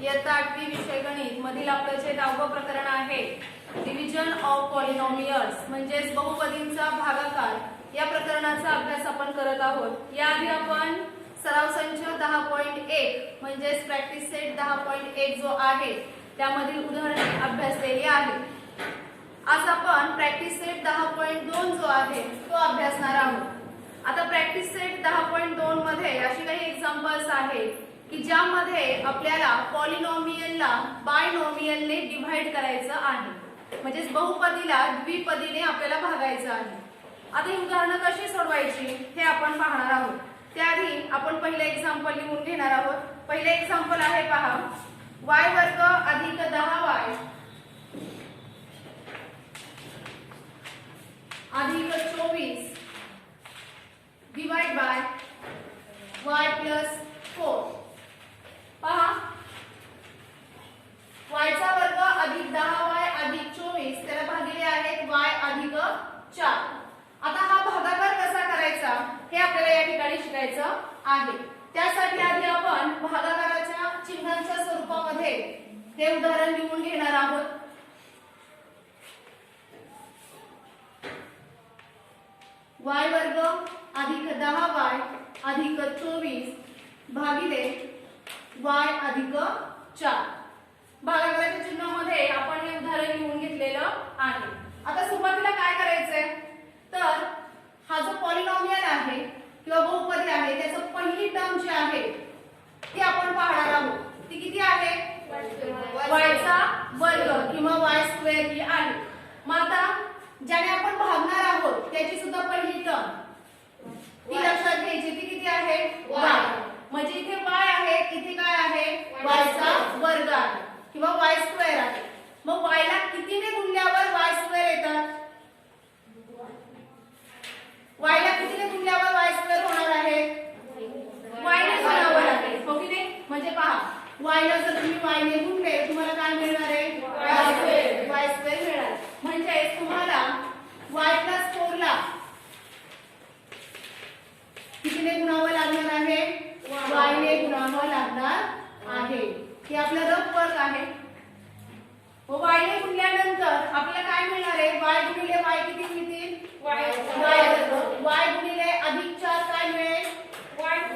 इयत्ता 8वी विषय गणित मधील आपलं जे 10वं प्रकरण आहे डिव्हिजन ऑफ पॉलिनॉमियल्स म्हणजेच बहुपदींचा भागाकार या प्रकरणाचा अभ्यास आपण करत आहोत। याआधी आपण सराव संच 10.1 म्हणजेच प्रॅक्टिस सेट 10.1 जो आहे त्यामधील उदाहरणे अभ्यासलेली आहे। आज आपण प्रॅक्टिस सेट 10.2 जो आहे तो अभ्यासणार आहोत। आता प्रॅक्टिस सेट 10.2 मध्ये अशी काही एक्झाम्पल्स आहेत की ज्यामध्ये आपल्याला पॉलिनॉमियलला बायनॉमियलने डिवाइड करायचं आहे, म्हणजे बहुपदीला द्विपदीने आपल्याला भागायचं आहे। आता ही उदाहरणं कशी सोडवायची हे आपण पाहणार आहोत। त्याआधी आपण पहिले एक्झाम्पल लिहून घेणार आहोत। पहिले एक्झाम्पल आहे पहा, y वर्ग अधिक 10y अधिक 24 डिवाइड बाय y प्लस 4। पहा, y चा वर्ग अधिक 10y अधिक 24 त्याला भागिले आहेत y अधिक 4। आता हा भागाकार कसा करायचा हे आपल्याला या ठिकाणी शिकायचं आहे। त्यासाठी आधी आपण भागाकाराच्या चिन्हांच्या स्वरूपामध्ये हे उदाहरण लिहून घेणार आहोत। y वर्ग अधिक 10y अधिक 24 भागिले y अधिक 4। भागाकाराच्या चिन्हामध्ये आपण हे उदाहरण लिहून घेतलेलं आहे। आता सुरुवातीला काय करायचंय तर हा जो पॉलिनॉमियल आहे किंवा बहुपदी आहे त्याचं पहिली टर्म जी आहे ती आपण पाहणार आहोत। ती किती आहे? y चा वर्ग किंवा y स्क्वेअर ही आहे। मग आता ज्याने आपण भागणार आहोत त्याची सुद्धा पहिली टर्म ती लक्षात घ्यायची, ती किती आहे? y। म्हणजे इथे y आहे, इथे काय आहे? y चा वर्ग आहे किंवा y स्क्वेअर आहे। मग y ला कितीने गुणल्यावर y स्क्वेअर येतात? y ला कितीने गुणल्यावर y स्क्वेअर होणार आहे? y ने गुणावं लागेल, हो की नाही? म्हणजे पहा, y ला जर तुम्ही y ने गुणले तुम्हाला काय मिळणार आहे? y स्क्वेअर मिळणार। म्हणजे तुम्हाला y + 4 ला कितीने गुणावं लागणार आहे? y ने गुणावं लागणार आहे। हे आपलं रफ वर्क आहे। y ने गुणल्यानंतर आपल्याला काय मिळणार आहे? y गुणिले y किती मिळतील? y गुणिले अधिक 4 काय मिळेल? 4y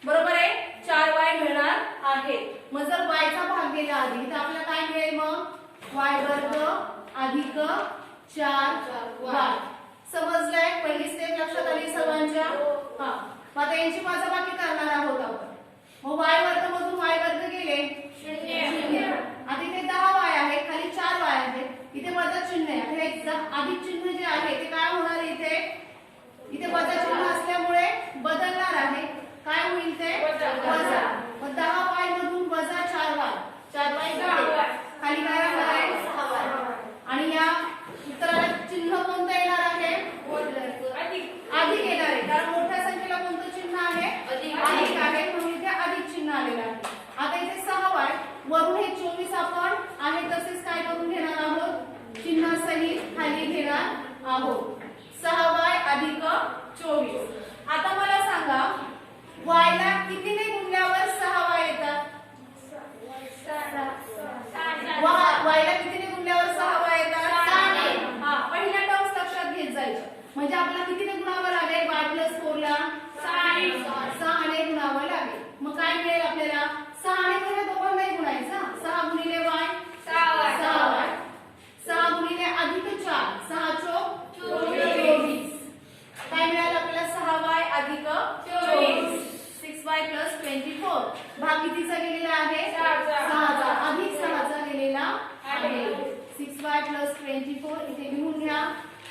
बरोबर आहे, 4y मिळणार आहे। मग जर y चा भाग गेला आधी तर आपल्याला काय मिळेल? मग y वर्ग अधिक 4y। समजलंय? पहिली स्टेप लक्षात आली सर्वांच्या? हा, मग आता यांची वजाबाकी करणार आहोत आपण। मग y वर्ग मधून y वर्ग गेले 0। आता इथे 10y आहे, खाली 4y आहे, इथे वजा चिन्ह आहे। हे अधिक चिन्ह जे आहे ते काय होणार आहे? इथे वजा चिन्ह असल्यामुळे बदलणार आहे। काय होईल ते? वजा। मग 10y मधून वजा 4y, 4y खाली काय राहणार आहे? 6y। आणि या उत्तराला चिन्ह कोणतं येणार आहे? अधिक येणार आहे, कारण मोठ्या संख्येला कोणतं चिन्ह आहे? अधिक आहे, म्हणून इथे अधिक चिन्ह आलेलं आहे। आता इथे 6y वरून हे 24 आपण आहे तसेच काय करून घेणार आहोत? चिन्ह सहित खाली घेणार आहोत। 6y अधिक 24। आता मला सांगा, y ला कितीने गुणल्यावर 6y येतात? y ला कितीने गुणल्यावर 6y येतात? 6ने। हा, पहिल्या टर्म्स लक्षात घेत जायच्या। म्हणजे आपल्याला कितीने गुणावं लागेल? y + 4 ला 6ने गुणावं लागेल। मग काय मिळेल आपल्याला? 6ने तर दोघांनाही गुणायचं। 6 गुणिले y 6y, 6 गुणिले अधिक 4 6 चोक 24। काय मिळालं आपल्याला? 6y अधिक 24, 6y + 24। भाग कितीचा गेलेला आहे? 6चा, अधिक 6चा गेलेला आहे। 6y + 24 इथे लिहून घ्या,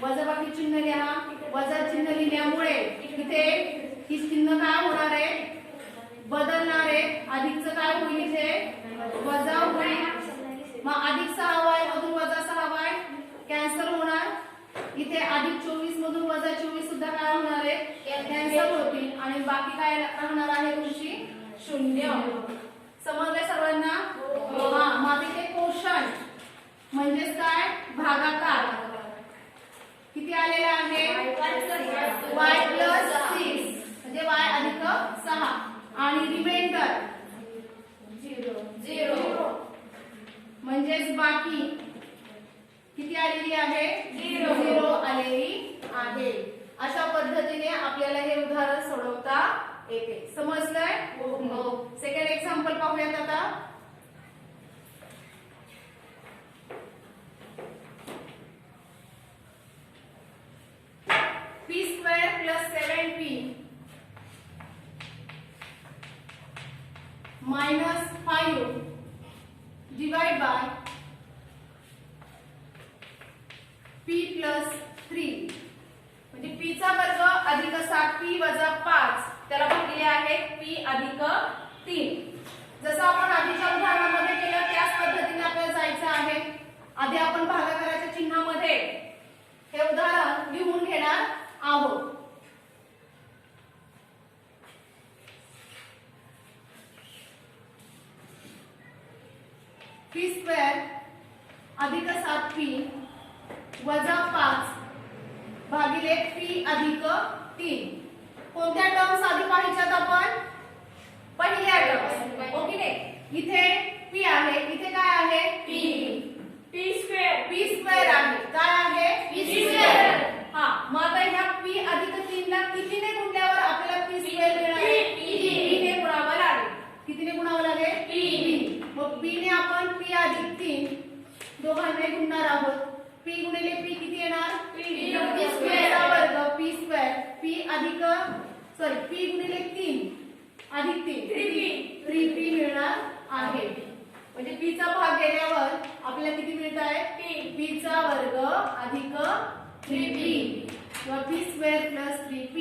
वजाबाकी चिन्ह लिहा। वजा चिन्ह लिहिल्यामुळे इथे ही चिन्ह काय होणार आहे? बदलणार आहे। अधिकचं काय होईल? इथे वजा होईल। मग अधिक 6y मधून वजा 6y कॅन्सल होणार। इथे अधिक 24 मधून वजा 24 सुद्धा काय होणार आहे? कॅन्सल होतील आणि बाकी काय राहणार आहे? तुमची 0। समजलंय सर्वांना? हा, मग इथे कोशंट म्हणजेच काय? भागाकार किती आलेला आहे? y + 6 म्हणजे y अधिक 6 आणि रिमाइंडर म्हणजेच बाकी किती आलेली आहे? 0 आलेली आहे. अशा पद्धतीने आपल्याला हे उदाहरण सोडवता येते. समजलंय? हो. सेकंड एक्झाम्पल पाहूयात आता. p² + 7p -5 divide by p + 3 म्हणजे p चा वर्ग अधिक 7p वजा 5 त्याला भागिले आहे p अधिक 3. जसं आपण आधीच्या उदाहरणामध्ये केलं त्याच पद्धतीने आपल्याला जायचं आहे. आधी आपण भागाकाराच्या चिन्हामध्ये हे उदाहरण लिहून घेणार आहोत. p² अधिक 7p वजा 5 भागिले p अधिक 3. कोणत्या टर्म्स आधी पाहिजेत आपण? पहिल्या टर्म्स. ओके नाही. इथे p आहे, इथे काय आहे? p² आहे. काय आहे? p². हा, मग आता ह्या p अधिक 3 ला कितीने गुणल्यावर आपल्याला p² मिळणार आहे? p ने गुणावं लागेल. कितीने गुणावं लागेल? p. मग p ने आपण p अधिक 3 दोघांना गुणणार आहोत. p गुणिले p किती येणार? p² चा वर्ग p². p गुणिले 3 अधिक 3p किती आहे. म्हणजे p चा भाग गेल्यावर आपल्याला किती मिळत आहे? p चा वर्ग अधिक 3p किंवा p² + 3p.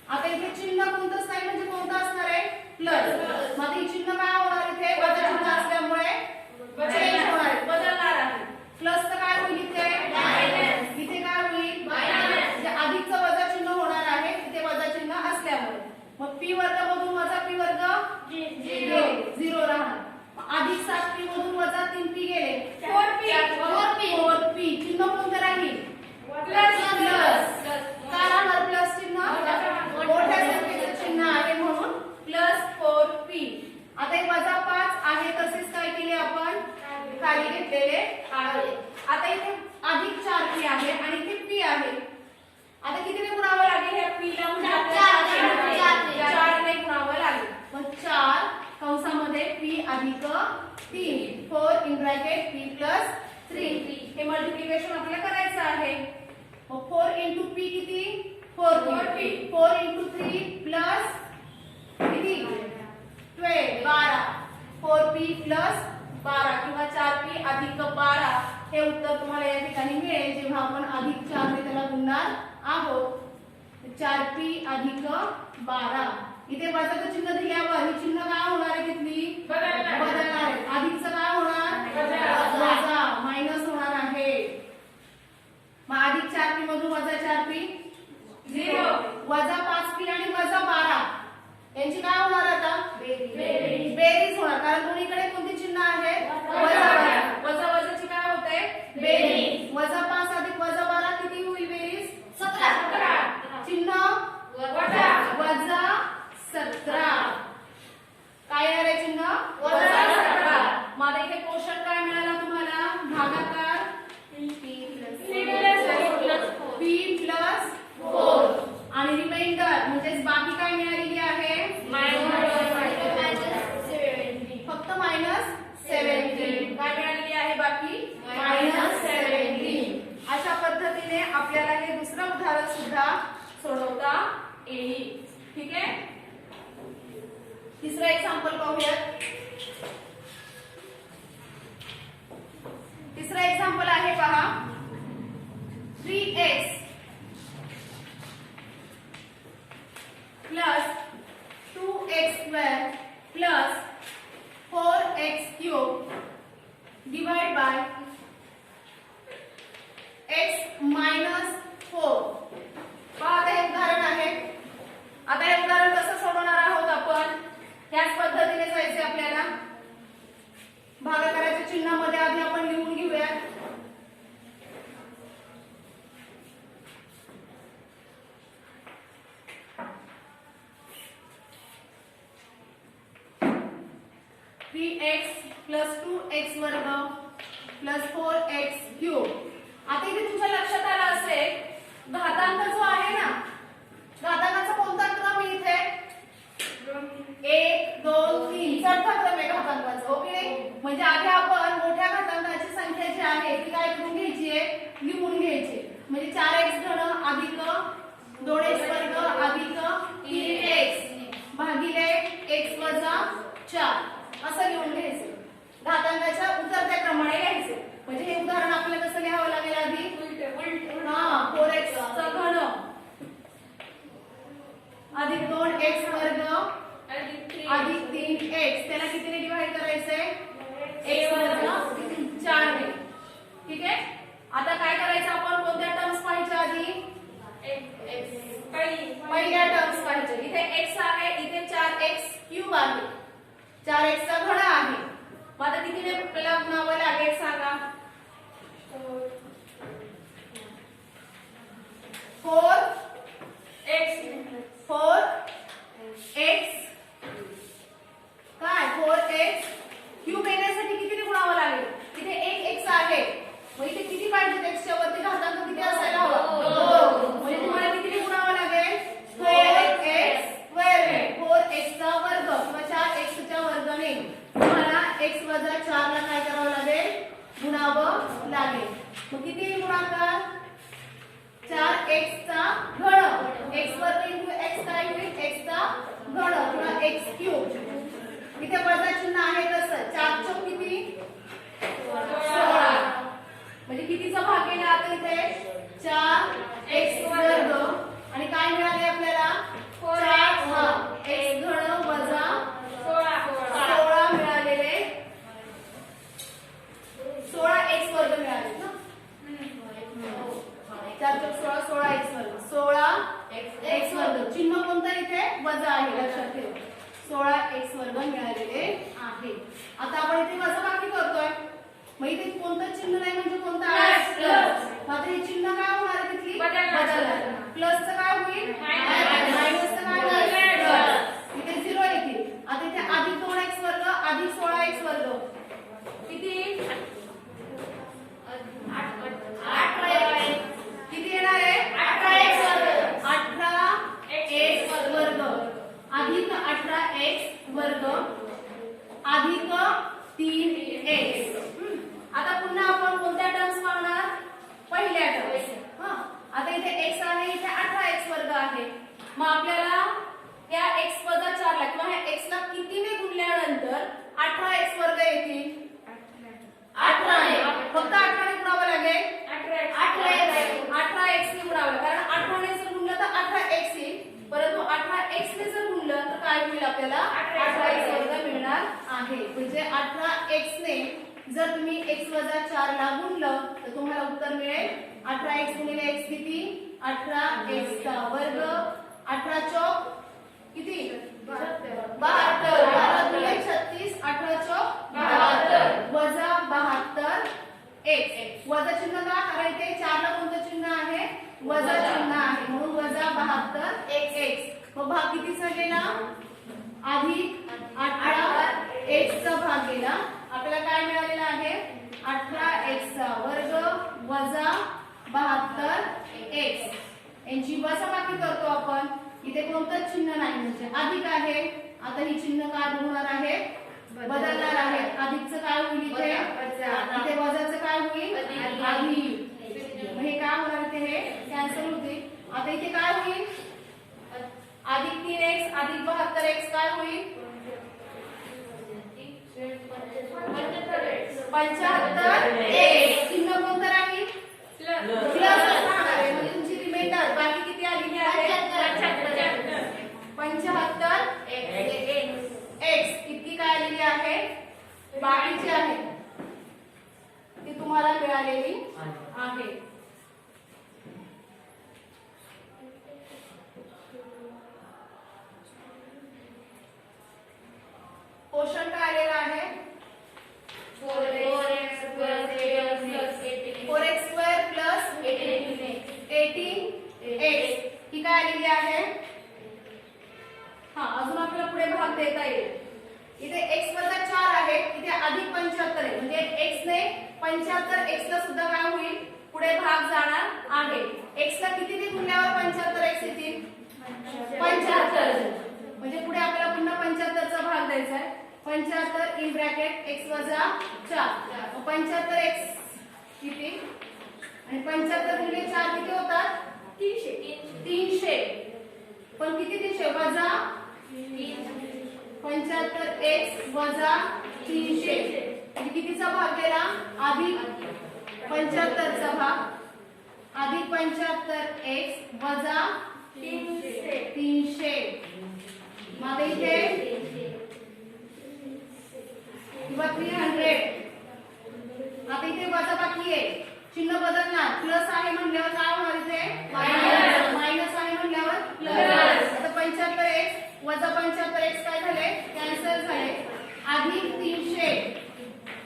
आता इथे चिन्ह कोणतंच नाही म्हणजे कोणतं असणार आहे? प्लस. मग हे चिन्ह काय होणार? इथे वजा चिन्ह असल्यामुळे चेंज होणार आहे, बदलणार आहे. प्लस तर काय होईल इथे? मायनस. इथे काय होईल? मायनस. म्हणजे अधिकचं वजा चिन्ह होणार आहे इथे वजा चिन्ह असल्यामुळे. मग p वर्ग मधून वजा p वर्ग 0 राहणार. अधिक 7p मधून वजा 3p गेले 4p. चिन्ह कोणतं राहील? प्लस. काय राहणार प्लस चिन्ह? मोठ्या संख्येचं चिन्ह आहे म्हणून +4p. आता हे वजा 5 आहे तसेच काय केले आपण? खाली घेतलेले आहे. आता इथे अधिक 4p आहे आणि इथे p आहे. आता कितीने गुणावं लागेल ह्या p ला? म्हणजे 4 ने गुणावं लागेल. मग 4 कंसामध्ये p अधिक 3 4 इन ब्रॅकेट p + 3. हे मल्टिप्लिकेशन आपल्याला करायचं आहे. मग 4 * p किती? 4p. 4 * 3 प्लस किती? 12. 4p + 12 किंवा 4p अधिक 12 हे उत्तर तुम्हाला या ठिकाणी मिळेल जेव्हा आपण अधिक 4 ने त्याला गुणणार आहोत. 4p अधिक 12. इथे वजाचं चिन्ह दिल्यावर हे चिन्ह काय होणार आहे? तिथली बदलणार आहे. अधिकचं काय होणार? वजा. मायनस होणार आहे. मग अधिक 4p मधून वजा 4p 0. वजा 5p आणि वजा 12 यांची काय होणार आता? बेरीज होणार. कारण दोन्हीकडे कोणते चिन्ह आहे? वजा. वजाची काय होते? बेरीज. वजा 5 अधिक वजा 12 किती होईल बेरीज? 17. चिन्ह वजा 17. काय येणार आहे चिन्ह? वजा 17. मग इथे क्वेश्चन काय मिळाला तुम्हाला? भागाकार p + 4 आणि रिमाइंडर म्हणजेच बाकी काय मिळालेली आहे? फक्त -17. काय मिळालेली आहे बाकी? -17. अशा पद्धतीने आपल्याला हे दुसरं उदाहरण सुद्धा सोडवता येईल. ठीक आहे. तिसरं एक्झाम्पल पाहूयात. तिसरं एक्झाम्पल आहे पहा. 3x + 2x² + 4x³ divide by x - 4. पहा आता हे उदाहरण आहे. आता हे उदाहरण कसं सोडवणार आहोत आपण? त्याच पद्धतीने जायचे आपल्याला. भागाकाराच्या चिन्हामध्ये आधी आपण लिहून घेऊया. x + 2x² प्लस 4x³ आता इथे तुमच्या लक्षात आलं असेल घातांक जो आहे ना घातांकाचा कोणता क्रम इथे 1 2 3 चौथा क्रम आहे घातांकाचा हो की नाही म्हणजे आधी आपण मोठ्या घातांकाची संख्या जी आहे ती काय करून घ्यायची आहे लिहून घ्यायची म्हणजे 4x घन अधिक 2x वर्ग अधिक 3x भागिले x वजा 4 असं लिहून घ्यायचं घातांकाच्या उतरत्या क्रमाने लिहायचं म्हणजे हे उदाहरण आपल्याला कसं लिहावं लागेल आधी हा 4x चा घन अधिक 2x वर्ग अधिक 3x त्याला कितीने डिवाइड करायचंय x वर्ग 4 ने ठीक आहे आता काय करायचं आपण कोणत्या टर्म्स पाहायच्या आधी पहिल्या टर्म्स पाहिजे इथे x आहे इथे 4x³ आहे 4x चा घन आहे मग आता कितीने आपल्याला गुणावं लागेल सांगा 4x काय 4x³ येण्यासाठी कितीने गुणावं लागेल इथे 1x आहे मग इथे किती पाहिजे x च्या वरती घातांक किती असायला हवा 2 म्हणजे तुम्हाला कितीने गुणावं लागेल 4x चा वर्ग किंवा 4x च्या वर्गाने तुम्हाला x वजा 4 ला काय करावं लागेल गुणावं लागेल मग किती गुणाकार 4x चा घन x वर्ग * x काय होईल x चा घन किंवा x³ इथे वजा चिन्ह आहे तसं 4 चौक किती 16 म्हणजे कितीचा भाग केला आता इथे 4x वर्ग आणि काय मिळाले आपल्याला 4x घन वजा 16 मिळालेले 16x वर्ग मिळाले ना 4 चौक 16 16x वर्ग 16x वर्ग चिन्ह कोणतं इथे वजा आहे लक्षात ठेवा 16x वर्ग मिळालेले आहे आता आपण इथे वजाबाकी करतोय मग इथे कोणतं चिन्ह नाही म्हणजे कोणतं आहे प्लस मात्र हे चिन्ह काय होणार आहे तिथली बदलणार प्लसचं काय होईल मायनसचं काय होईल इथे 0 येतील आता इथे अधिक 2x वर्ग अधिक 16x वर्ग किती 18 किती येणार आहे 18x वर्ग 18x वर्ग अधिक 18x वर्ग अधिक 3x आता पुन्हा आपण कोणत्या टर्म्स पाहणार पहिल्या टर्म्स आता इथे x आहे इथे 18x वर्ग आहे मग आपल्याला या x वजा 4 ला किंवा ह्या x ला कितीने गुणल्यानंतर 18x वर्ग येतील 18 ने फक्त 18 ने गुणावं लागेल 18x ने गुणावं कारण 18 ने जर गुणलं तर 18x येईल परंतु 18x ने जर गुणलं तर काय होईल आपल्याला 18x वर्ग मिळणार आहे म्हणजे 18x ने जर तुम्ही x वजा 4 ला गुणलं तर तुम्हाला उत्तर मिळेल 18x गुणिले x किती 18x चा वर्ग 18 चौक किती 72 12 गुणिले 36 18 चौक 72 वजा 72x वजा चिन्ह का कारण इथे 4 ला कोणतं चिन्ह आहे वजा चिन्ह आहे म्हणून वजा 72x मग भाग कितीचा गेला अधिक 18x चा भाग गेला आपल्याला काय मिळालेला आहे 18x चा वर्ग वजा 72x यांची वजाबाकी करतो आपण इथे कोणतं चिन्ह नाही म्हणजे अधिक आहे आता ही चिन्ह काय होणार आहे बदलणार आहे अधिकचं काय होईल इथे वजाचं काय होईल अधिक हे काय होणार इथे हे कॅन्सल होतील आता इथे काय होईल अधिक 3x अधिक 72x काय होईल 75x चिन्ह कोणतं राहील प्लस असणार आहे म्हणजे तुमची रिमाइंडर बाकी किती आलेली आहे 75x किती काय आलेली आहे बाकीची आहे ती तुम्हाला मिळालेली आहे क्वेश्चन काय आलेला आहे 4x स्क्वेअर प्लस 18x ही काय आलेली आहे हा अजून आपल्याला पुढे भाग देता येईल इथे x वजा 4 आहे इथे अधिक 75 आहे म्हणजे x ने 75 x ला सुद्धा काय होईल पुढे भाग जाणार आहे. x ला किती ने गुणल्यावर 75 x येतील 75 म्हणजे पुढे आपल्याला पुन्हा 75 चा भाग द्यायचा आहे. 75 इन ब्रॅकेट x वजा 4 75 x किती आणि 75 गुणिले 4 किती होतात 300 पण किती 300 वजा 75x वजा 300 म्हणजे कितीचा भाग गेला अधिक 75 चा भाग अधिक 75x वजा 300 मग इथे किंवा 300 आता इथे वजा बाकी आहे चिन्ह बदलणार प्लस आहे म्हणल्यावर काय होणार इथे मायनस आहे म्हणल्यावर प्लस. आता 75x वजा 75x काय झाले कॅन्सल झाले अधिक 300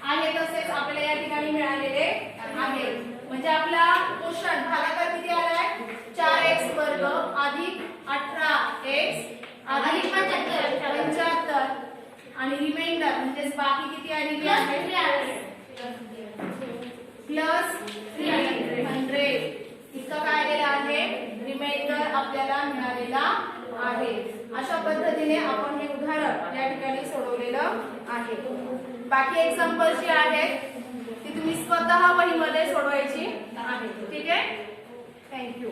आहे तसेच आपल्याला या ठिकाणी मिळालेले आहे म्हणजे आपला क्वेश्चन भागाकार किती आलाय 4x वर्ग अधिक 18x अधिक 75 आणि रिमाइंडर म्हणजे बाकी किती आलेली आहे प्लस 300 इतकं काय आलेलं आहे रिमाइंडर आपल्याला मिळालेला आहे. अशा पद्धतीने आपण हे उदाहरण या ठिकाणी सोडवलेलं आहे. बाकी एक्झाम्पल जी आहेत ती तुम्ही स्वतः वहीमध्ये सोडवायची आहे. ठीक आहे थँक्यू.